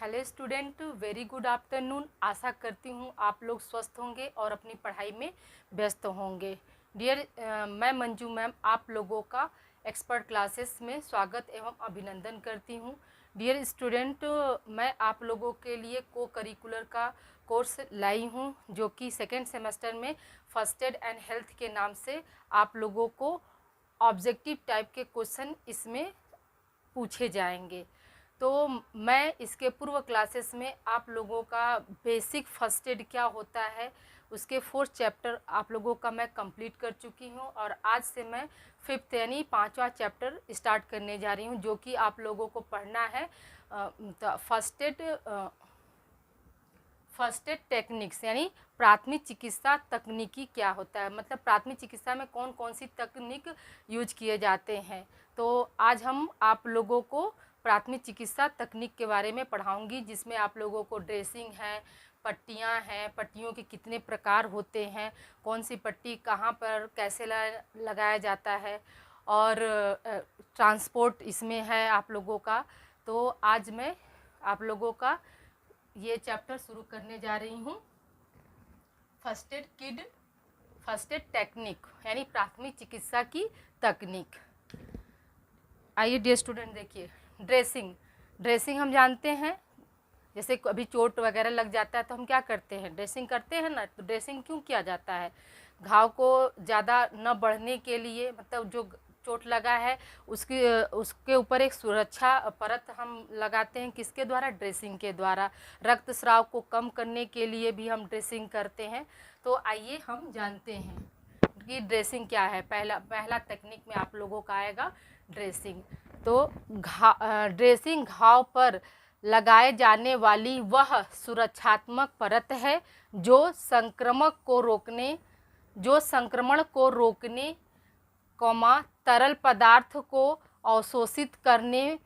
Hello student, very good afternoon. आशा करती हूँ आप लोग स्वस्थ होंगे और अपनी पढ़ाई में व्यस्त होंगे। डियर मैं मंजू मैम आप लोगों का एक्सपर्ट क्लासेस में स्वागत एवं अभिनंदन करती हूँ। डियर स्टूडेंट, मैं आप लोगों के लिए को करिकुलर का कोर्स लाई हूँ जो कि सेकेंड सेमेस्टर में फर्स्ट एड एंड हेल्थ के नाम से आप लोगों को ऑब्जेक्टिव टाइप के क्वेश्चन इसमें पूछे जाएंगे। तो मैं इसके पूर्व क्लासेस में आप लोगों का बेसिक फर्स्ट एड क्या होता है उसके 4th चैप्टर आप लोगों का मैं कंप्लीट कर चुकी हूं और आज से मैं 5th यानी 5वां चैप्टर स्टार्ट करने जा रही हूं जो कि आप लोगों को पढ़ना है फर्स्ट एड टेक्निक्स यानी प्राथमिक चिकित्सा तकनीकी क्या होता है, मतलब प्राथमिक चिकित्सा में कौन कौन सी तकनीक यूज किए जाते हैं। तो आज हम आप लोगों को प्राथमिक चिकित्सा तकनीक के बारे में पढ़ाऊंगी जिसमें आप लोगों को ड्रेसिंग है, पट्टियां हैं, पट्टियों के कितने प्रकार होते हैं, कौन सी पट्टी कहाँ पर कैसे लगाया जाता है और ट्रांसपोर्ट इसमें है आप लोगों का। तो आज मैं आप लोगों का ये चैप्टर शुरू करने जा रही हूँ फर्स्ट एड टेक्निक यानी प्राथमिक चिकित्सा की तकनीक। आइए डियर स्टूडेंट, देखिए ड्रेसिंग हम जानते हैं, जैसे अभी चोट वगैरह लग जाता है तो हम क्या करते हैं, ड्रेसिंग करते हैं ना। तो ड्रेसिंग क्यों किया जाता है, घाव को ज़्यादा न बढ़ने के लिए, मतलब जो चोट लगा है उसके ऊपर एक सुरक्षा परत हम लगाते हैं, किसके द्वारा, ड्रेसिंग के द्वारा। रक्तस्राव को कम करने के लिए भी हम ड्रेसिंग करते हैं। तो आइए हम जानते हैं कि ड्रेसिंग क्या है। पहला तकनीक में आप लोगों का आएगा ड्रेसिंग। तो ड्रेसिंग घाव पर लगाए जाने वाली वह सुरक्षात्मक परत है जो संक्रमण को रोकने तरल पदार्थ को अवशोषित करने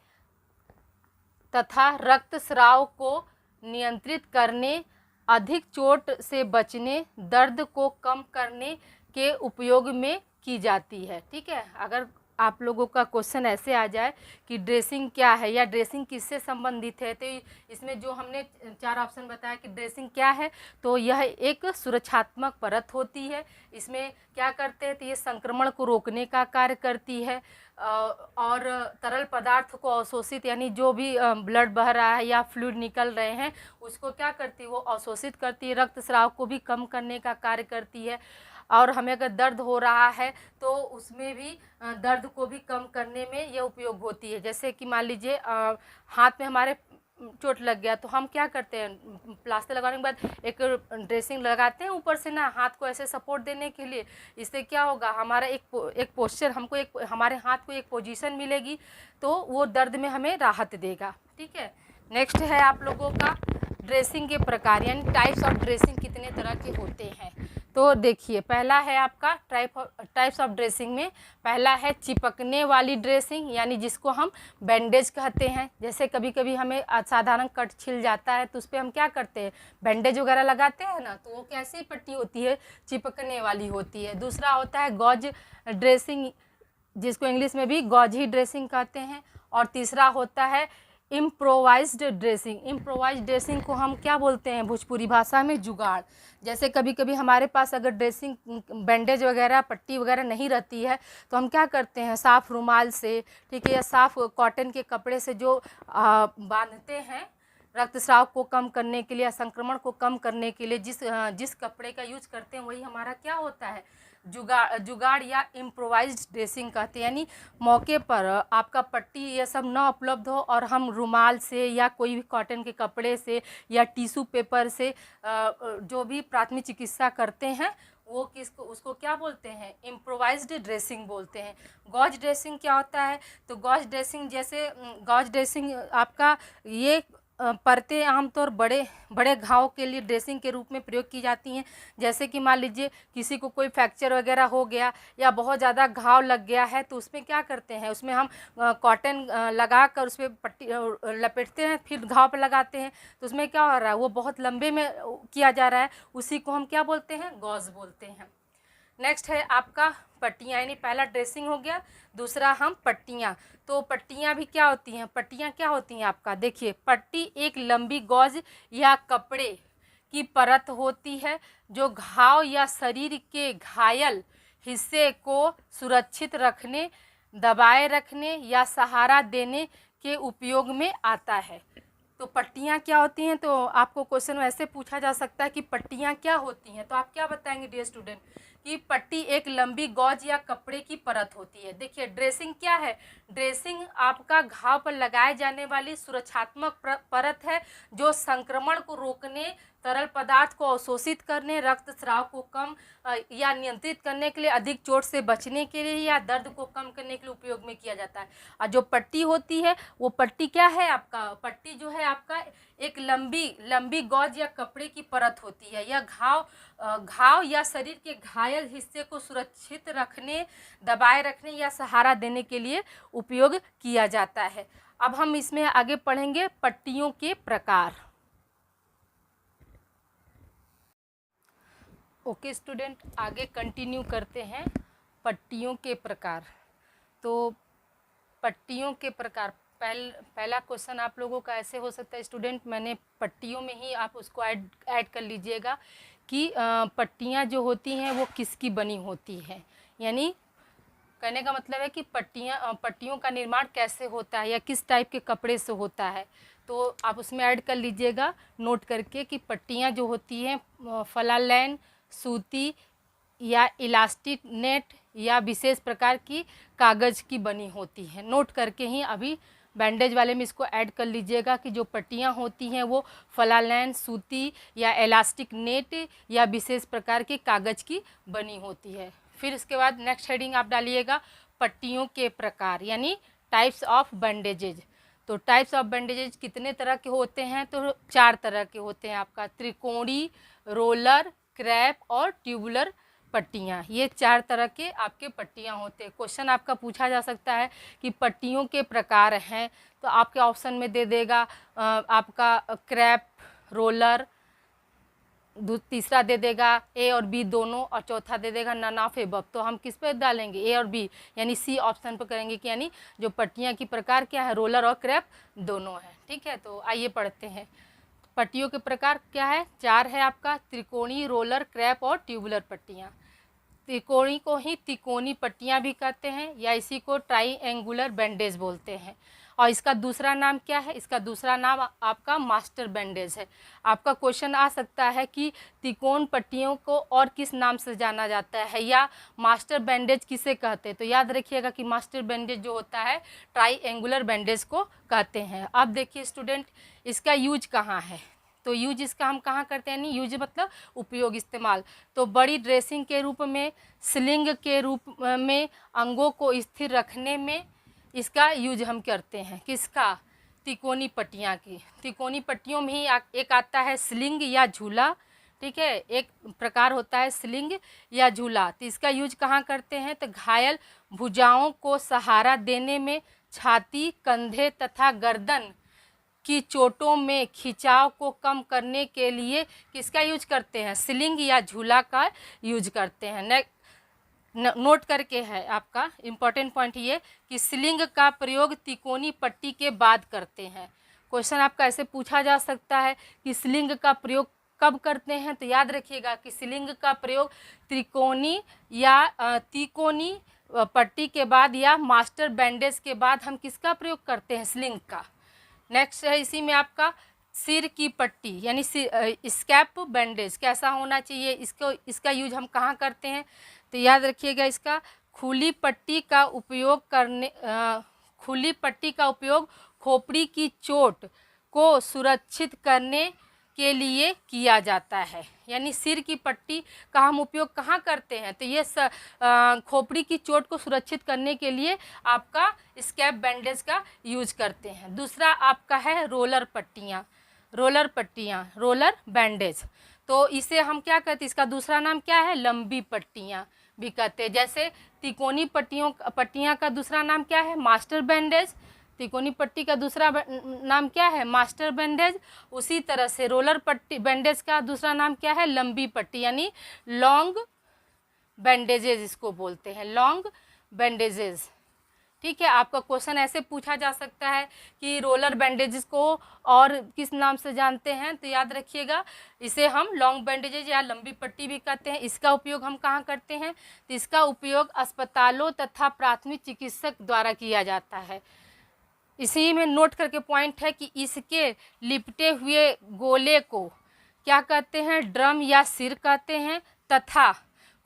तथा रक्तस्राव को नियंत्रित करने, अधिक चोट से बचने, दर्द को कम करने के उपयोग में की जाती है। ठीक है, अगर आप लोगों का क्वेश्चन ऐसे आ जाए कि ड्रेसिंग क्या है या ड्रेसिंग किससे संबंधित है, तो इसमें जो हमने 4 ऑप्शन बताया कि ड्रेसिंग क्या है, तो यह एक सुरक्षात्मक परत होती है। इसमें क्या करते हैं, तो ये संक्रमण को रोकने का कार्य करती है और तरल पदार्थ को अवशोषित यानी जो भी ब्लड बह रहा है या फ्लूइड निकल रहे हैं उसको क्या करती है, वो अवशोषित करती है, रक्तस्राव को भी कम करने का कार्य करती है। और हमें अगर दर्द हो रहा है तो उसमें भी दर्द को भी कम करने में ये उपयोग होती है। जैसे कि मान लीजिए हाथ में हमारे चोट लग गया तो हम क्या करते हैं, प्लास्टर लगाने के बाद एक ड्रेसिंग लगाते हैं ऊपर से ना, हाथ को ऐसे सपोर्ट देने के लिए। इससे क्या होगा, हमारा एक पोस्चर, हमको हमारे हाथ को एक पोजीशन मिलेगी तो वो दर्द में हमें राहत देगा। ठीक है, नेक्स्ट है आप लोगों का ड्रेसिंग के प्रकार यानी टाइप्स ऑफ ड्रेसिंग कितने तरह के होते हैं। तो देखिए, पहला है आपका टाइप्स ऑफ ड्रेसिंग में पहला है चिपकने वाली ड्रेसिंग यानी जिसको हम बैंडेज कहते हैं। जैसे कभी कभी हमें साधारण कट छिल जाता है तो उस पर हम क्या करते हैं, बैंडेज वगैरह लगाते हैं ना, तो वो कैसी पट्टी होती है, चिपकने वाली होती है। दूसरा होता है गॉज ड्रेसिंग जिसको इंग्लिश में भी गॉज ही ड्रेसिंग कहते हैं। और तीसरा होता है इम्प्रोवाइज्ड ड्रेसिंग को हम क्या बोलते हैं भोजपुरी भाषा में, जुगाड़। जैसे कभी कभी हमारे पास अगर ड्रेसिंग बैंडेज वगैरह पट्टी वगैरह नहीं रहती है तो हम क्या करते हैं, साफ़ रुमाल से, ठीक है, या साफ़ कॉटन के कपड़े से जो बांधते हैं रक्तस्राव को कम करने के लिए, संक्रमण को कम करने के लिए जिस कपड़े का यूज करते हैं वही हमारा क्या होता है, जुगाड़ या इम्प्रोवाइज्ड ड्रेसिंग कहते हैं। यानी मौके पर आपका पट्टी ये सब ना उपलब्ध हो और हम रुमाल से या कोई भी कॉटन के कपड़े से या टिश्यू पेपर से जो भी प्राथमिक चिकित्सा करते हैं वो उसको क्या बोलते हैं, इम्प्रोवाइज्ड ड्रेसिंग बोलते हैं। गॉज ड्रेसिंग क्या होता है, तो गॉज ड्रेसिंग आपका ये परतें आमतौर बड़े घाव के लिए ड्रेसिंग के रूप में प्रयोग की जाती हैं। जैसे कि मान लीजिए किसी को कोई फ्रैक्चर वगैरह हो गया या बहुत ज़्यादा घाव लग गया है तो उसमें क्या करते हैं, उसमें हम कॉटन लगा कर उस पर पट्टी लपेटते हैं, फिर घाव पर लगाते हैं, तो उसमें क्या हो रहा है, वो बहुत लंबे में किया जा रहा है, उसी को हम क्या बोलते हैं, गॉज बोलते हैं। नेक्स्ट है आपका पट्टियाँ, यानी पहला ड्रेसिंग हो गया, दूसरा हम पट्टियाँ। तो पट्टियाँ भी क्या होती हैं, पट्टियाँ क्या होती हैं आपका, देखिए पट्टी एक लंबी गौज या कपड़े की परत होती है जो घाव या शरीर के घायल हिस्से को सुरक्षित रखने, दबाए रखने या सहारा देने के उपयोग में आता है। तो पट्टियाँ क्या होती हैं, तो आपको क्वेश्चन वैसे पूछा जा सकता है कि पट्टियाँ क्या होती हैं, तो आप क्या बताएंगे डियर स्टूडेंट कि पट्टी एक लंबी गौज या कपड़े की परत होती है। देखिए ड्रेसिंग क्या है, ड्रेसिंग आपका घाव पर लगाए जाने वाली सुरक्षात्मक परत है जो संक्रमण को रोकने, तरल पदार्थ को अवशोषित करने, रक्तस्राव को कम या नियंत्रित करने के लिए, अधिक चोट से बचने के लिए या दर्द को कम करने के लिए उपयोग में किया जाता है। और जो पट्टी होती है वो पट्टी क्या है आपका, पट्टी जो है आपका एक लंबी गौज या कपड़े की परत होती है। यह घाव या शरीर के घायल हिस्से को सुरक्षित रखने, दबाए रखने या सहारा देने के लिए उपयोग किया जाता है। अब हम इसमें आगे पढ़ेंगे पट्टियों के प्रकार। ओके स्टूडेंट, आगे कंटिन्यू करते हैं पट्टियों के प्रकार। तो पट्टियों के प्रकार, पहला क्वेश्चन आप लोगों का ऐसे हो सकता है स्टूडेंट, मैंने पट्टियों में ही आप उसको ऐड कर लीजिएगा कि पट्टियाँ जो होती हैं वो किसकी बनी होती हैं, यानी कहने का मतलब है कि पट्टियों का निर्माण कैसे होता है या किस टाइप के कपड़े से होता है। तो आप उसमें ऐड कर लीजिएगा नोट करके कि पट्टियाँ जो होती हैं फलालैन, सूती या इलास्टिक नेट या विशेष प्रकार की कागज़ की बनी होती है। नोट करके ही अभी बैंडेज वाले में इसको ऐड कर लीजिएगा कि जो पट्टियाँ होती हैं वो फलालैन, सूती या इलास्टिक नेट या विशेष प्रकार के कागज़ की बनी होती है। फिर इसके बाद नेक्स्ट हेडिंग आप डालिएगा पट्टियों के प्रकार, यानी टाइप्स ऑफ बैंडेजेज। तो टाइप्स ऑफ बैंडेजेज कितने तरह के होते हैं, तो 4 तरह के होते हैं आपका, त्रिकोणी, रोलर, क्रैप और ट्यूबुलर पट्टियाँ। ये 4 तरह के आपके पट्टियाँ होते हैं। क्वेश्चन आपका पूछा जा सकता है कि पट्टियों के प्रकार हैं, तो आपके ऑप्शन में दे देगा आपका क्रैप, रोलर, तीसरा दे देगा ए और बी दोनों, और चौथा दे देगा नन ऑफ एबव। तो हम किस पे डालेंगे, ए और बी, यानी सी ऑप्शन पर करेंगे कि यानी जो पट्टियाँ की प्रकार क्या है, रोलर और क्रैप दोनों है। ठीक है, तो आइए पढ़ते हैं। पट्टियों के प्रकार क्या है, 4 है आपका, त्रिकोणी, रोलर, क्रैप और ट्यूबुलर पट्टियाँ। त्रिकोणी को ही तिकोनी पट्टियाँ भी कहते हैं या इसी को ट्राईएंगुलर बैंडेज बोलते हैं। और इसका दूसरा नाम क्या है, इसका दूसरा नाम आपका मास्टर बैंडेज है। आपका क्वेश्चन आ सकता है कि त्रिकोण पट्टियों को और किस नाम से जाना जाता है या मास्टर बैंडेज किसे कहते हैं, तो याद रखिएगा कि मास्टर बैंडेज जो होता है ट्राईएंगुलर बैंडेज को कहते हैं। अब देखिए स्टूडेंट, इसका यूज कहाँ है, तो यूज इसका हम कहाँ करते हैं, नहीं यूज मतलब उपयोग, इस्तेमाल। तो बड़ी ड्रेसिंग के रूप में, स्लिंग के रूप में, अंगों को स्थिर रखने में इसका यूज हम करते हैं। किसका, तिकोनी पट्टियाँ की। तिकोनी पट्टियों में ही एक आता है स्लिंग या झूला, ठीक है, एक प्रकार होता है स्लिंग या झूला। तो इसका यूज कहाँ करते हैं, तो घायल भुजाओं को सहारा देने में, छाती, कंधे तथा गर्दन की चोटों में खिंचाव को कम करने के लिए किसका यूज करते हैं, स्लिंग या झूला का यूज करते हैं। नोट करके है आपका इम्पॉर्टेंट पॉइंट ये कि स्लिंग का प्रयोग तिकोनी पट्टी के बाद करते हैं। क्वेश्चन आपका ऐसे पूछा जा सकता है कि स्लिंग का प्रयोग कब करते हैं, तो याद रखिएगा कि स्लिंग का प्रयोग त्रिकोणी या तिकोनी पट्टी के बाद या मास्टर बैंडेज के बाद हम किसका प्रयोग करते हैं, स्लिंग का। नेक्स्ट है इसी में आपका सिर की पट्टी यानी स्कैप बैंडेज कैसा होना चाहिए, इसका यूज हम कहाँ करते हैं, तो याद रखिएगा इसका खुली पट्टी का उपयोग खोपड़ी की चोट को सुरक्षित करने के लिए किया जाता है। यानी सिर की पट्टी का हम उपयोग कहाँ करते हैं, तो ये खोपड़ी की चोट को सुरक्षित करने के लिए आपका स्कैप बैंडेज का यूज करते हैं। दूसरा आपका है रोलर पट्टियाँ, रोलर बैंडेज। तो इसे हम क्या कहते हैं, इसका दूसरा नाम क्या है, लंबी पट्टियाँ भी कहते हैं। जैसे तिकोनी पट्टियाँ का दूसरा नाम क्या है, मास्टर बैंडेज। तिकोनी पट्टी का दूसरा नाम क्या है, मास्टर बैंडेज। उसी तरह से रोलर पट्टी बैंडेज का दूसरा नाम क्या है, लंबी पट्टी यानी लॉन्ग बैंडेजेस इसको बोलते हैं, लॉन्ग बैंडेजेस। ठीक है, आपका क्वेश्चन ऐसे पूछा जा सकता है कि रोलर बैंडेजेस को और किस नाम से जानते हैं, तो याद रखिएगा इसे हम लॉन्ग बैंडेजेस या लंबी पट्टी भी कहते हैं। इसका उपयोग हम कहाँ करते हैं, तो इसका उपयोग अस्पतालों तथा प्राथमिक चिकित्सक द्वारा किया जाता है। इसी में नोट करके पॉइंट है कि इसके लिपटे हुए गोले को क्या कहते हैं, ड्रम या सिर कहते हैं, तथा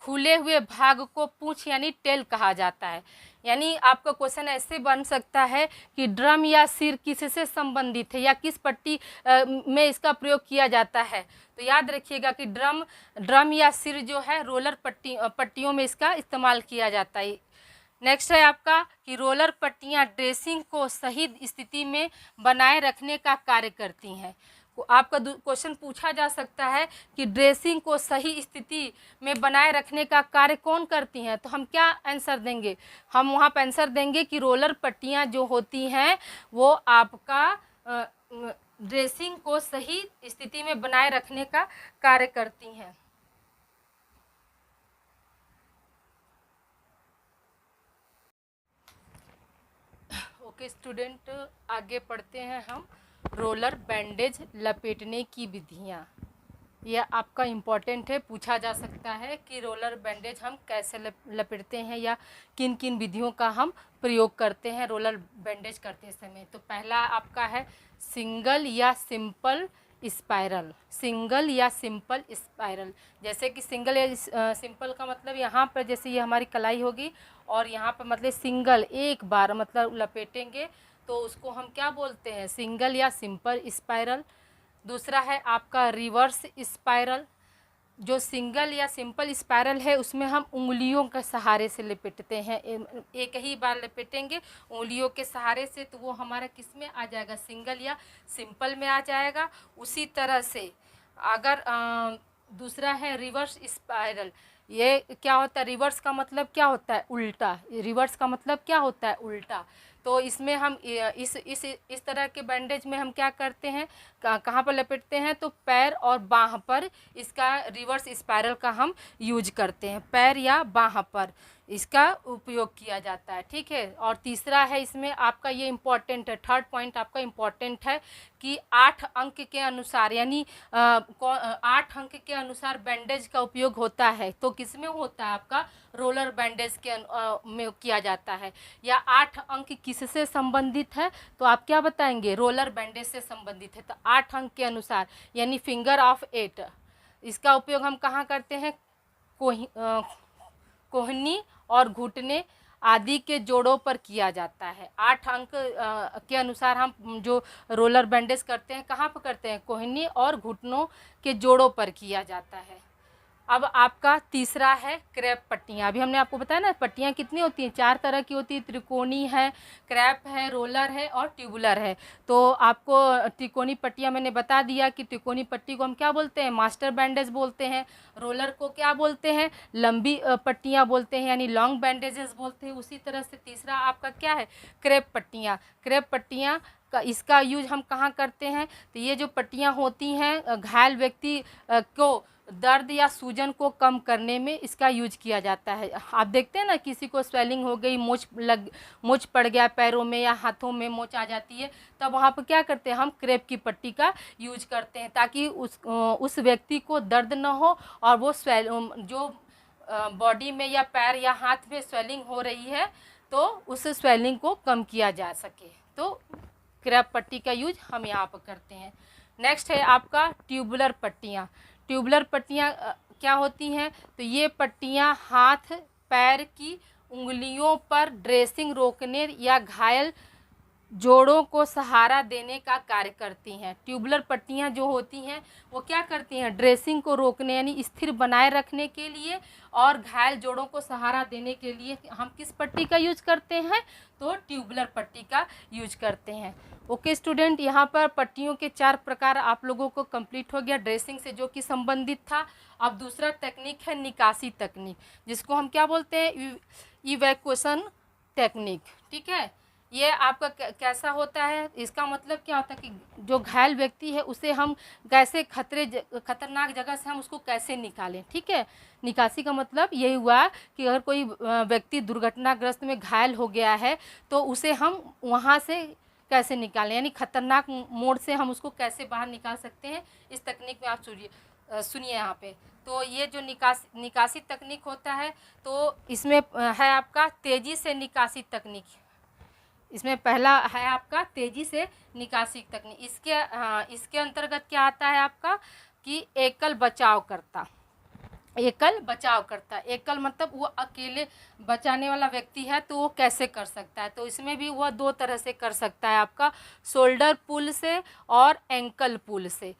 खुले हुए भाग को पूंछ यानी टेल कहा जाता है। यानी आपका क्वेश्चन ऐसे बन सकता है कि ड्रम या सिर किससे संबंधित है या किस पट्टी में इसका प्रयोग किया जाता है, तो याद रखिएगा कि ड्रम या सिर जो है रोलर पट्टियों में इसका इस्तेमाल किया जाता है। नेक्स्ट है आपका कि रोलर पट्टियाँ ड्रेसिंग को सही स्थिति में बनाए रखने का कार्य करती हैं। आपका क्वेश्चन पूछा जा सकता है कि ड्रेसिंग को सही स्थिति में बनाए रखने का कार्य कौन करती हैं, तो हम क्या आंसर देंगे, हम वहाँ पर आंसर देंगे कि रोलर पट्टियाँ जो होती हैं वो आपका ड्रेसिंग को सही स्थिति में बनाए रखने का कार्य करती हैं। ओके स्टूडेंट, आगे पढ़ते हैं हम रोलर बैंडेज लपेटने की विधियाँ। यह आपका इम्पॉर्टेंट है, पूछा जा सकता है कि रोलर बैंडेज हम कैसे लपेटते हैं या किन किन विधियों का हम प्रयोग करते हैं रोलर बैंडेज करते समय। तो पहला आपका है सिंगल या सिंपल स्पाइरल। सिंगल या सिंपल स्पाइरल, जैसे कि सिंगल या सिंपल का मतलब यहाँ पर जैसे ये हमारी कलाई होगी और यहाँ पर मतलब सिंगल एक बार मतलब लपेटेंगे तो उसको हम क्या बोलते हैं, सिंगल या सिंपल स्पाइरल। दूसरा है आपका रिवर्स स्पाइरल। जो सिंगल या सिंपल स्पाइरल है उसमें हम उंगलियों के सहारे से लपेटते हैं, एक ही बार लपेटेंगे उंगलियों के सहारे से, तो वो हमारा किस में आ जाएगा, सिंगल या सिंपल में आ जाएगा। उसी तरह से अगर दूसरा है रिवर्स स्पाइरल। ये क्या होता है, रिवर्स का मतलब क्या होता है, उल्टा। रिवर्स का मतलब क्या होता है, उल्टा। तो इसमें हम इस तरह के बैंडेज में हम क्या करते हैं, कहाँ पर लपेटते हैं, तो पैर और बाह पर इसका रिवर्स स्पाइरल का हम यूज करते हैं, पैर या बाह पर इसका उपयोग किया जाता है। ठीक है, और तीसरा है इसमें आपका ये इम्पॉर्टेंट है, थर्ड पॉइंट आपका इम्पॉर्टेंट है कि 8 अंक के अनुसार यानी 8 अंक के अनुसार बैंडेज का उपयोग होता है। तो किसमें होता है, आपका रोलर बैंडेज के में किया जाता है। या 8 अंक किससे संबंधित है, तो आप क्या बताएंगे, रोलर बैंडेज से संबंधित है। तो 8 अंक के अनुसार यानी फिंगर ऑफ 8, इसका उपयोग हम कहाँ करते हैं, कोहनी और घुटने आदि के जोड़ों पर किया जाता है। 8 अंक के अनुसार हम जो रोलर बैंडेज करते हैं कहाँ पर करते हैं, कोहनी और घुटनों के जोड़ों पर किया जाता है। अब आपका तीसरा है क्रैप पट्टियाँ। अभी हमने आपको बताया ना पट्टियाँ कितनी होती हैं, 4 तरह की होती है, त्रिकोणी है, क्रैप है, रोलर है और ट्यूबुलर है। तो आपको त्रिकोणी पट्टियाँ मैंने बता दिया कि त्रिकोणी पट्टी को हम क्या बोलते हैं, मास्टर बैंडेज बोलते हैं। रोलर को क्या बोलते हैं, लंबी पट्टियाँ बोलते हैं यानी लॉन्ग बैंडेजेस बोलते हैं। उसी तरह से तीसरा आपका क्या है, क्रैप पट्टियाँ। क्रैप पट्टियाँ का इसका यूज हम कहाँ करते हैं, तो ये जो पट्टियाँ होती हैं घायल व्यक्ति को दर्द या सूजन को कम करने में इसका यूज किया जाता है। आप देखते हैं ना किसी को स्वेलिंग हो गई, मोच पड़ गया पैरों में या हाथों में मोच आ जाती है, तब वहाँ पर क्या करते हैं, हम क्रैप की पट्टी का यूज करते हैं ताकि उस व्यक्ति को दर्द न हो और वो जो बॉडी में या पैर या हाथ में स्वेलिंग हो रही है तो उस स्वेलिंग को कम किया जा सके। तो क्रैप पट्टी का यूज हम यहाँ पर करते हैं। नेक्स्ट है आपका ट्यूबुलर पट्टियाँ। ट्यूबुलर पट्टियाँ क्या होती हैं, तो ये पट्टियाँ हाथ पैर की उंगलियों पर ड्रेसिंग रोकने या घायल जोड़ों को सहारा देने का कार्य करती हैं। ट्यूबुलर पट्टियाँ जो होती हैं वो क्या करती हैं, ड्रेसिंग को रोकने यानी स्थिर बनाए रखने के लिए और घायल जोड़ों को सहारा देने के लिए हम किस पट्टी का यूज करते हैं, तो ट्यूबुलर पट्टी का यूज करते हैं। ओके स्टूडेंट, यहाँ पर पट्टियों के 4 प्रकार आप लोगों को कंप्लीट हो गया ड्रेसिंग से जो कि संबंधित था। अब दूसरा टेक्निक है निकासी तकनीक, जिसको हम क्या बोलते हैं, इवैक्यूएशन टेक्निक। ठीक है, ये आपका कैसा होता है, इसका मतलब क्या होता है कि जो घायल व्यक्ति है उसे हम कैसे खतरनाक जगह से हम उसको कैसे निकालें, ठीक है। निकासी का मतलब यही हुआ कि अगर कोई व्यक्ति दुर्घटनाग्रस्त में घायल हो गया है तो उसे हम वहाँ से कैसे निकालें, यानी खतरनाक मोड़ से हम उसको कैसे बाहर निकाल सकते हैं, इस तकनीक में आप सुनिए यहाँ पे। तो ये जो निकासी तकनीक होता है तो इसमें है आपका तेज़ी से निकासी तकनीक। इसमें पहला है आपका तेज़ी से निकासी तकनीक। इसके अंतर्गत क्या आता है आपका कि एकल बचावकर्ता। एकल बचावकर्ता, एकल मतलब वो अकेले बचाने वाला व्यक्ति है तो वो कैसे कर सकता है, तो इसमें भी वह दो तरह से कर सकता है, आपका शोल्डर पुल से और एंकल पुल से।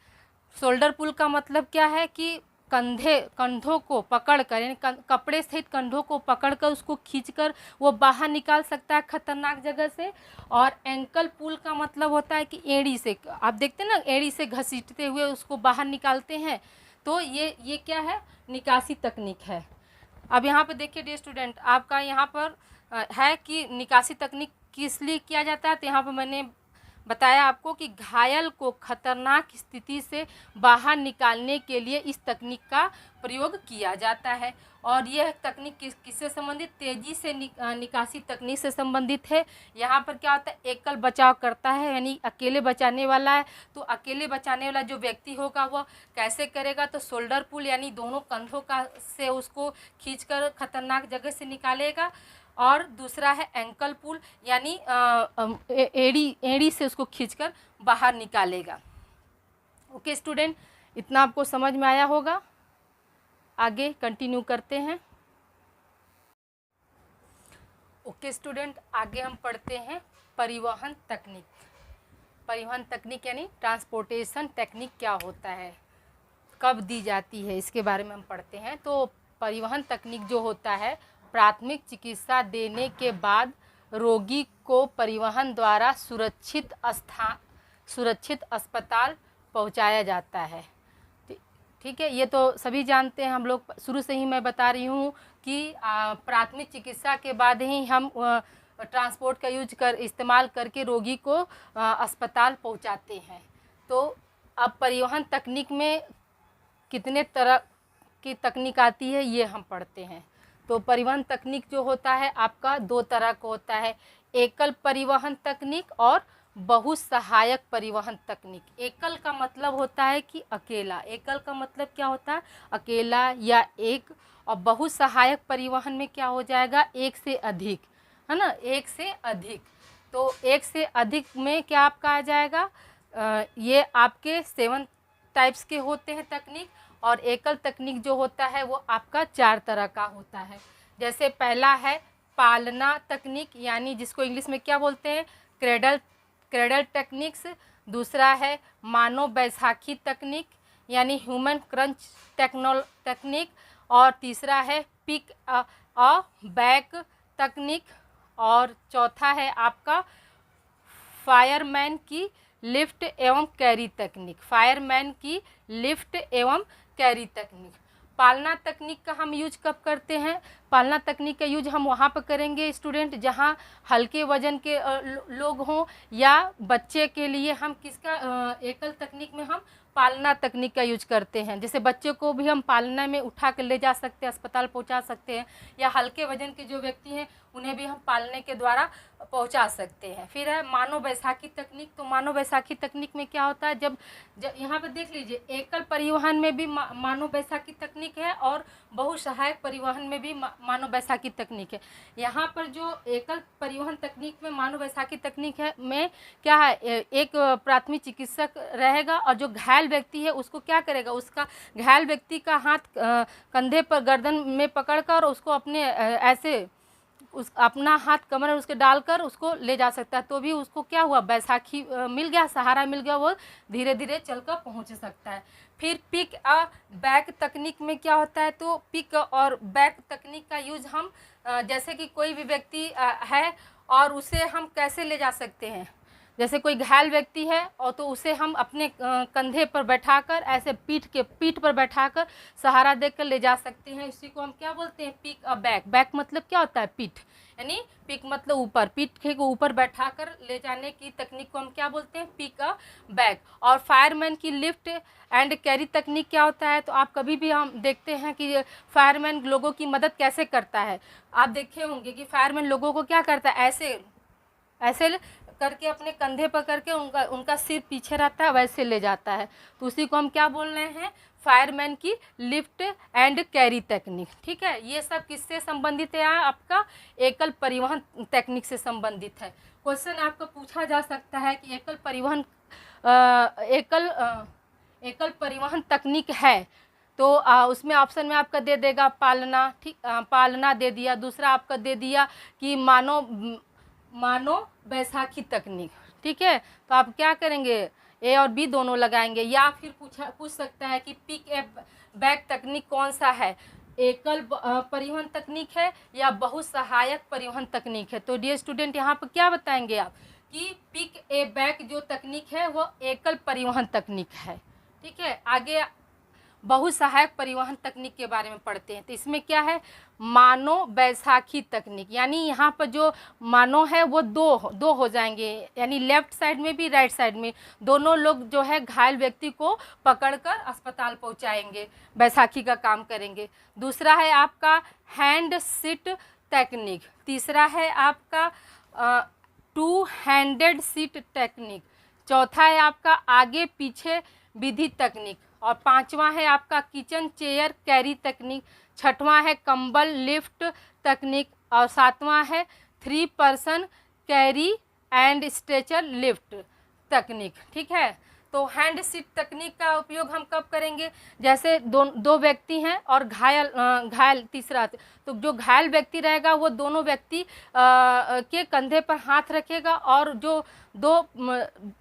शोल्डर पुल का मतलब क्या है कि कंधों को पकड़कर, यानी कपड़े सहित कंधों को पकड़कर उसको खींचकर वो बाहर निकाल सकता है खतरनाक जगह से। और एंकल पुल का मतलब होता है कि एड़ी से, आप देखते हैं ना एड़ी से घसीटते हुए उसको बाहर निकालते हैं, तो ये क्या है, निकासी तकनीक है। अब यहाँ पे देखिए डियर स्टूडेंट, आपका यहाँ पर है कि निकासी तकनीक किस लिए किया जाता है, तो यहाँ पर मैंने बताया आपको कि घायल को खतरनाक स्थिति से बाहर निकालने के लिए इस तकनीक का प्रयोग किया जाता है। और यह तकनीक किससे संबंधित, तेज़ी से निकासी तकनीक से संबंधित है। यहाँ पर क्या होता है, एकल बचाव करता है, यानी अकेले बचाने वाला है, तो अकेले बचाने वाला जो व्यक्ति होगा वह कैसे करेगा, तो शोल्डर पुल यानी दोनों कंधों का से उसको खींचकर खतरनाक जगह से निकालेगा। और दूसरा है एंकल पुल, यानी एड़ी से उसको खींचकर बाहर निकालेगा। ओके स्टूडेंट, इतना आपको समझ में आया होगा। आगे कंटिन्यू करते हैं। ओके स्टूडेंट, आगे हम पढ़ते हैं परिवहन तकनीक। परिवहन तकनीक यानी ट्रांसपोर्टेशन टेक्निक क्या होता है, कब दी जाती है, इसके बारे में हम पढ़ते हैं। तो परिवहन तकनीक जो होता है, प्राथमिक चिकित्सा देने के बाद रोगी को परिवहन द्वारा सुरक्षित अस्पताल पहुंचाया जाता है। ठीक है, ये तो सभी जानते हैं, हम लोग शुरू से ही मैं बता रही हूँ कि प्राथमिक चिकित्सा के बाद ही हम ट्रांसपोर्ट का इस्तेमाल करके रोगी को अस्पताल पहुंचाते हैं। तो अब परिवहन तकनीक में कितने तरह की तकनीक आती है ये हम पढ़ते हैं। तो परिवहन तकनीक जो होता है आपका दो तरह का होता है, एकल परिवहन तकनीक और बहुसहायक परिवहन तकनीक। एकल का मतलब होता है कि अकेला, एकल का मतलब क्या होता है, अकेला या एक। और बहुसहायक परिवहन में क्या हो जाएगा, एक से अधिक, है ना, एक से अधिक। तो एक से अधिक में क्या आपका आ जाएगा, ये आपके 7 टाइप्स के होते हैं तकनीक। और एकल तकनीक जो होता है वो आपका 4 तरह का होता है। जैसे पहला है पालना तकनीक, यानी जिसको इंग्लिश में क्या बोलते हैं, क्रेडल टेक्निक्स। दूसरा है मानव बैसाखी तकनीक, यानी ह्यूमन क्रंच टेक्निक। और तीसरा है पिक अ बैक तकनीक। और चौथा है आपका फायरमैन की लिफ्ट एवं कैरी तकनीक, फायरमैन की लिफ्ट एवं कैरी तकनीक। पालना तकनीक का हम यूज कब करते हैं, पालना तकनीक का यूज हम वहाँ पर करेंगे स्टूडेंट जहाँ हल्के वजन के लोग हों, या बच्चे के लिए हम किसका एकल तकनीक में हम पालना तकनीक का यूज करते हैं। जैसे बच्चे को भी हम पालना में उठा कर ले जा सकते हैं, अस्पताल पहुंचा सकते हैं, या हल्के वजन के जो व्यक्ति हैं उन्हें भी हम पालने के द्वारा पहुंचा सकते हैं। फिर है मानव बैसाखी तकनीक। तो मानव बैसाखी तकनीक में क्या होता है, जब यहाँ पर देख लीजिए, एकल परिवहन में भी मानव बैसाखी तकनीक है और बहुसहायक परिवहन में भी मानव बैसाखी तकनीक है। यहाँ पर जो एकल परिवहन तकनीक में मानव बैसाखी तकनीक है में क्या है, एक प्राथमिक चिकित्सक रहेगा और जो घायल व्यक्ति है उसको क्या करेगा, उसका घायल व्यक्ति का हाथ कंधे पर गर्दन में पकड़कर उसको अपने ऐसे अपना हाथ कमर में उसके डालकर उसको ले जा सकता है। तो भी उसको क्या हुआ, बैसाखी मिल गया, सहारा मिल गया, वो धीरे धीरे चलकर पहुंच सकता है। फिर पिक अ बैक तकनीक में क्या होता है, तो पिक और बैक तकनीक का यूज हम जैसे कि कोई भी व्यक्ति है और उसे हम कैसे ले जा सकते हैं, जैसे कोई घायल व्यक्ति है और तो उसे हम अपने कंधे पर बैठाकर ऐसे पीठ पर बैठाकर सहारा देकर ले जा सकते हैं। इसी को हम क्या बोलते हैं, पिक अ बैक। बैक मतलब क्या होता है, पीठ, यानी पिक मतलब ऊपर, पीठ को ऊपर बैठाकर ले जाने की तकनीक को हम क्या बोलते हैं, पिक अ बैक। और फायरमैन की लिफ्ट एंड कैरी तकनीक क्या होता है, तो आप कभी भी हम देखते हैं कि फायरमैन लोगों की मदद कैसे करता है। आप देखे होंगे कि फायरमैन लोगों को क्या करता है, ऐसे करके अपने कंधे पकड़ के उनका सिर पीछे रहता है, वैसे ले जाता है। तो उसी को हम क्या बोल रहे हैं, फायरमैन की लिफ्ट एंड कैरी तकनीक। ठीक है, ये सब किससे संबंधित है, आपका एकल परिवहन तकनीक से संबंधित है। क्वेश्चन आपको पूछा जा सकता है कि एकल परिवहन तकनीक है, तो उसमें ऑप्शन में आपका दे देगा पालना, ठीक, पालना दे दिया। दूसरा आपका दे दिया कि मानो बैसाखी तकनीक। ठीक है, तो आप क्या करेंगे, ए और बी दोनों लगाएंगे। या फिर पूछ सकता है कि पिक ए बैक तकनीक कौन सा है, एकल परिवहन तकनीक है या बहुसहायक परिवहन तकनीक है। तो डियर स्टूडेंट, यहाँ पर क्या बताएंगे आप कि पिक ए बैक जो तकनीक है वो एकल परिवहन तकनीक है। ठीक है, आगे बहुसहायक परिवहन तकनीक के बारे में पढ़ते हैं। तो इसमें क्या है, मानो बैसाखी तकनीक, यानी यहाँ पर जो मानो है वो दो हो जाएंगे, यानी लेफ्ट साइड में भी राइट साइड में दोनों लोग जो है घायल व्यक्ति को पकड़कर अस्पताल पहुँचाएंगे, बैसाखी का काम करेंगे। दूसरा है आपका हैंड सीट तकनीक। तीसरा है आपका टू हैंडेड सीट टेक्निक। चौथा है आपका आगे पीछे विधि तकनीक। और पांचवा है आपका किचन चेयर कैरी तकनीक। छठवां है कंबल लिफ्ट तकनीक। और सातवां है 3 person carry and stretcher lift तकनीक। ठीक है, तो हैंड सीट तकनीक का उपयोग हम कब करेंगे, जैसे दो व्यक्ति हैं और घायल तीसरा, तो जो घायल व्यक्ति रहेगा वो दोनों व्यक्ति के कंधे पर हाथ रखेगा और जो दो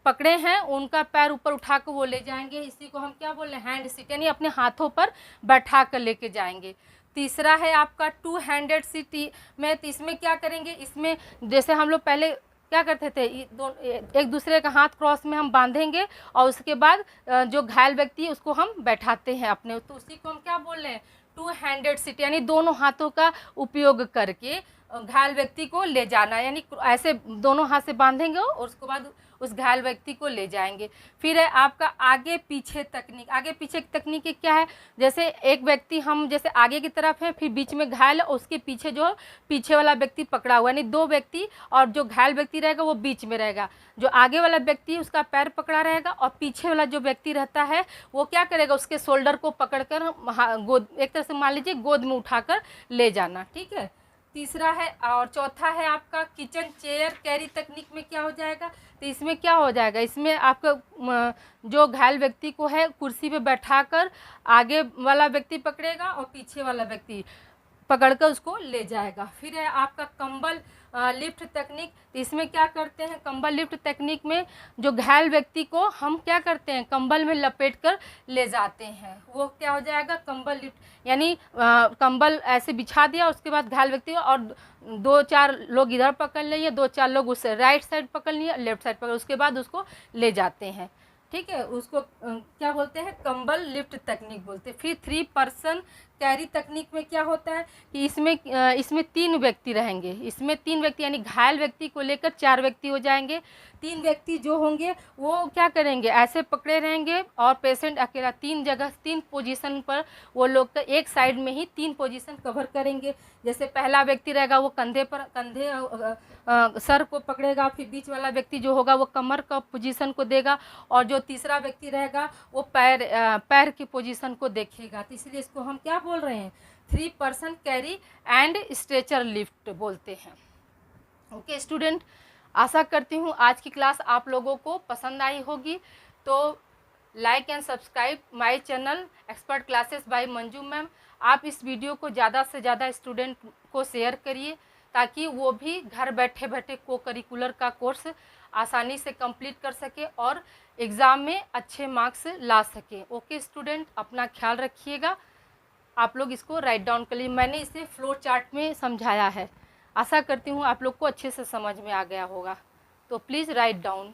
पकड़े हैं उनका पैर ऊपर उठा कर वो ले जाएंगे। इसी को हम क्या बोल रहे हैं, हैंड सीट, यानी अपने हाथों पर बैठा कर लेके जाएंगे। तीसरा है आपका टू हैंडेड सीट में, तो इसमें क्या करेंगे, इसमें जैसे हम लोग पहले क्या करते थे, एक दूसरे का हाथ क्रॉस में हम बांधेंगे और उसके बाद जो घायल व्यक्ति है उसको हम बैठाते हैं अपने, तो उसी को हम क्या बोल रहे हैं, टू हैंडेड सीट, यानी दोनों हाथों का उपयोग करके घायल व्यक्ति को ले जाना, यानी ऐसे दोनों हाथ से बांधेंगे और उसके बाद उस घायल व्यक्ति को ले जाएंगे। फिर है आपका आगे पीछे तकनीक। आगे पीछे की तकनीक क्या है, जैसे एक व्यक्ति हम जैसे आगे की तरफ है, फिर बीच में घायल और उसके पीछे जो पीछे वाला व्यक्ति पकड़ा हुआ, यानी दो व्यक्ति और जो घायल व्यक्ति रहेगा वो बीच में रहेगा। जो आगे वाला व्यक्ति उसका पैर पकड़ा रहेगा और पीछे वाला जो व्यक्ति रहता है वो क्या करेगा, उसके शोल्डर को पकड़कर गोद, एक तरह से मान लीजिए गोद में उठाकर ले जाना। ठीक है, तीसरा है और चौथा है आपका किचन चेयर कैरी तकनीक में क्या हो जाएगा, तो इसमें क्या हो जाएगा, इसमें आपका जो घायल व्यक्ति को है कुर्सी पे बैठाकर आगे वाला व्यक्ति पकड़ेगा और पीछे वाला व्यक्ति पकड़कर उसको ले जाएगा। फिर है आपका कंबल लिफ्ट तकनीक। तो इसमें क्या करते हैं, कंबल लिफ्ट तकनीक में जो घायल व्यक्ति को हम क्या करते हैं, कंबल में लपेटकर ले जाते हैं, वो क्या हो जाएगा, कंबल लिफ्ट, यानी कंबल ऐसे बिछा दिया उसके बाद घायल व्यक्ति और 2-4 लोग इधर पकड़ लिए, 2-4 लोग उस राइट साइड पकड़ लिए, लेफ्ट साइड पकड़, उसके बाद उसको ले जाते हैं। ठीक है, उसको क्या बोलते हैं, कंबल लिफ्ट तकनीक बोलते हैं। फिर 3 पर्सन कैरी तकनीक में क्या होता है कि इसमें 3 व्यक्ति रहेंगे, इसमें 3 व्यक्ति यानी घायल व्यक्ति को लेकर 4 व्यक्ति हो जाएंगे। 3 व्यक्ति जो होंगे वो क्या करेंगे, ऐसे पकड़े रहेंगे और पेशेंट अकेला 3 जगह 3 पोजीशन पर वो लोग एक साइड में ही 3 पोजीशन कवर करेंगे। जैसे पहला व्यक्ति रहेगा वो कंधे सर को पकड़ेगा, फिर बीच वाला व्यक्ति जो होगा वो कमर का पोजीशन को देगा और जो तीसरा व्यक्ति रहेगा वो पैर की पोजीशन को देखेगा। तो इसलिए इसको हम क्या बोल रहे हैं, 3 person carry and stretcher lift बोलते हैं। ओके स्टूडेंट, आशा करती हूँ आज की क्लास आप लोगों को पसंद आई होगी। तो like and subscribe my channel expert classes bye Manju ma'am. आप इस वीडियो को ज़्यादा से ज़्यादा स्टूडेंट को शेयर करिए ताकि वो भी घर बैठे बैठे को करिकुलर का कोर्स आसानी से कंप्लीट कर सके और एग्ज़ाम में अच्छे मार्क्स ला सके। ओके स्टूडेंट, अपना ख्याल रखिएगा। आप लोग इसको राइट डाउन कर लीजिए, मैंने इसे फ्लो चार्ट में समझाया है। आशा करती हूँ आप लोग को अच्छे से समझ में आ गया होगा, तो प्लीज़ राइट डाउन।